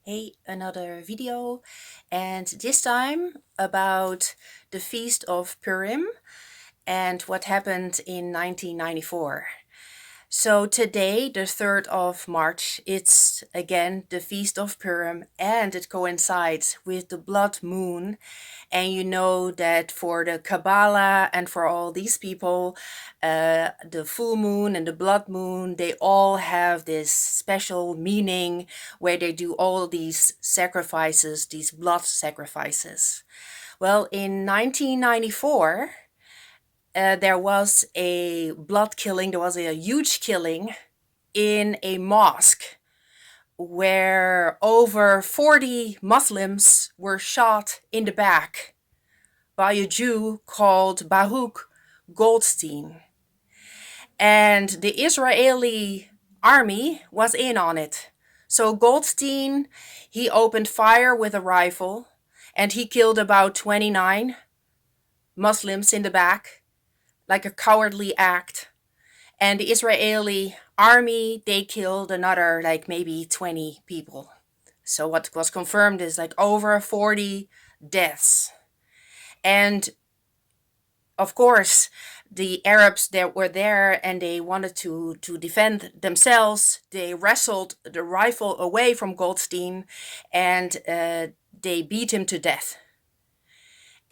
Hey, another video, and this time about the Feast of Purim and what happened in 1994. So today, the 3rd of March, it's again the Feast of Purim, and it coincides with the blood moon. And you know that for the Kabbalah and for all these people, the full moon and the blood moon, they all have this special meaning where they do all these sacrifices, these blood sacrifices. Well, in 1994, there was a blood killing, there was a huge killing in a mosque where over 40 Muslims were shot in the back by a Jew called Baruch Goldstein. And the Israeli army was in on it. So Goldstein, he opened fire with a rifle and he killed about 29 Muslims in the back, like a cowardly act. And the Israeli army, they killed another like maybe 20 people. So what was confirmed is like over 40 deaths. And of course, the Arabs that were there and they wanted to defend themselves, they wrestled the rifle away from Goldstein and they beat him to death.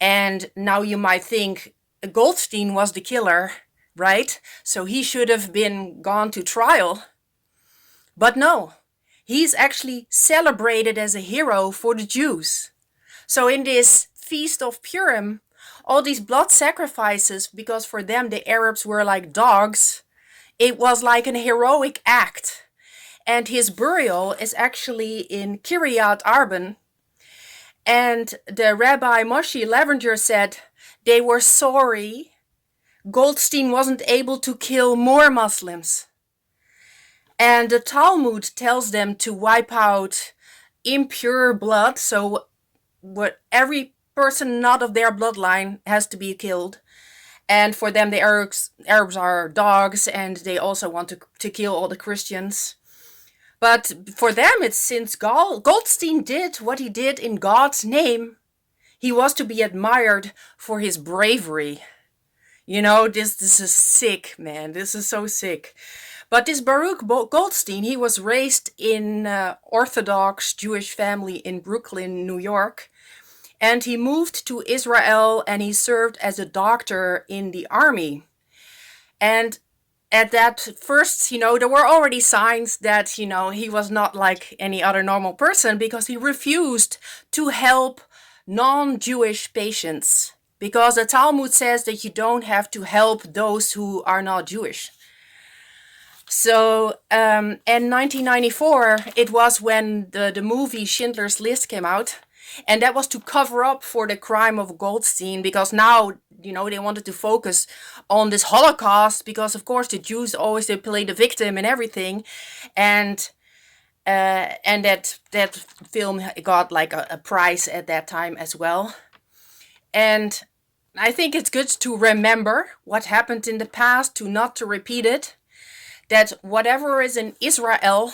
And now you might think Goldstein was the killer, right? So he should have been gone to trial. But no, he's actually celebrated as a hero for the Jews. So in this Feast of Purim, all these blood sacrifices, because for them the Arabs were like dogs, it was like an heroic act. And his burial is actually in Kiryat Arba. And the Rabbi Moshe Levenger said they were sorry Goldstein wasn't able to kill more Muslims. And the Talmud tells them to wipe out impure blood, so what every person not of their bloodline has to be killed. And for them, the Arabs are dogs, and they also want to kill all the Christians. But for them, it's since Goldstein did what he did in God's name, he was to be admired for his bravery. You know, this is sick, man. This is so sick. But this Baruch Goldstein, he was raised in orthodox Jewish family in Brooklyn, New York. And he moved to Israel and he served as a doctor in the army. And at that first, there were already signs that, he was not like any other normal person because he refused to help non-Jewish patients. Because the Talmud says that you don't have to help those who are not Jewish. So in 1994, it was when the movie Schindler's List came out. And that was to cover up for the crime of Goldstein, because now, they wanted to focus on this Holocaust, because of course the Jews always, they play the victim and everything. And that film got like a prize at that time as well. And I think it's good to remember what happened in the past, not to repeat it. That whatever is in Israel,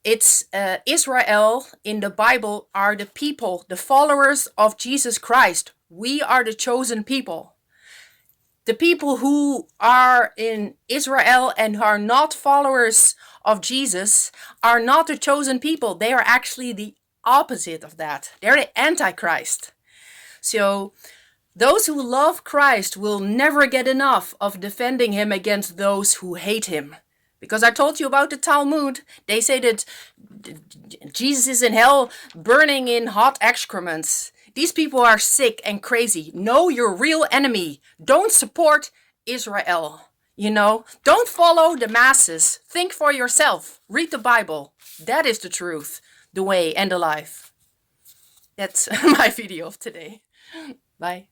it's Israel in the Bible are the people, the followers of Jesus Christ. We are the chosen people. The people who are in Israel and who are not followers of Jesus are not the chosen people. They are actually the opposite of that. They're the antichrist. So those who love Christ will never get enough of defending him against those who hate him. Because I told you about the Talmud. They say that Jesus is in hell burning in hot excrements. These people are sick and crazy. Know your real enemy. Don't support Israel. Don't follow the masses. Think for yourself. Read the Bible. That is the truth, the way, and the life. That's my video of today. Bye.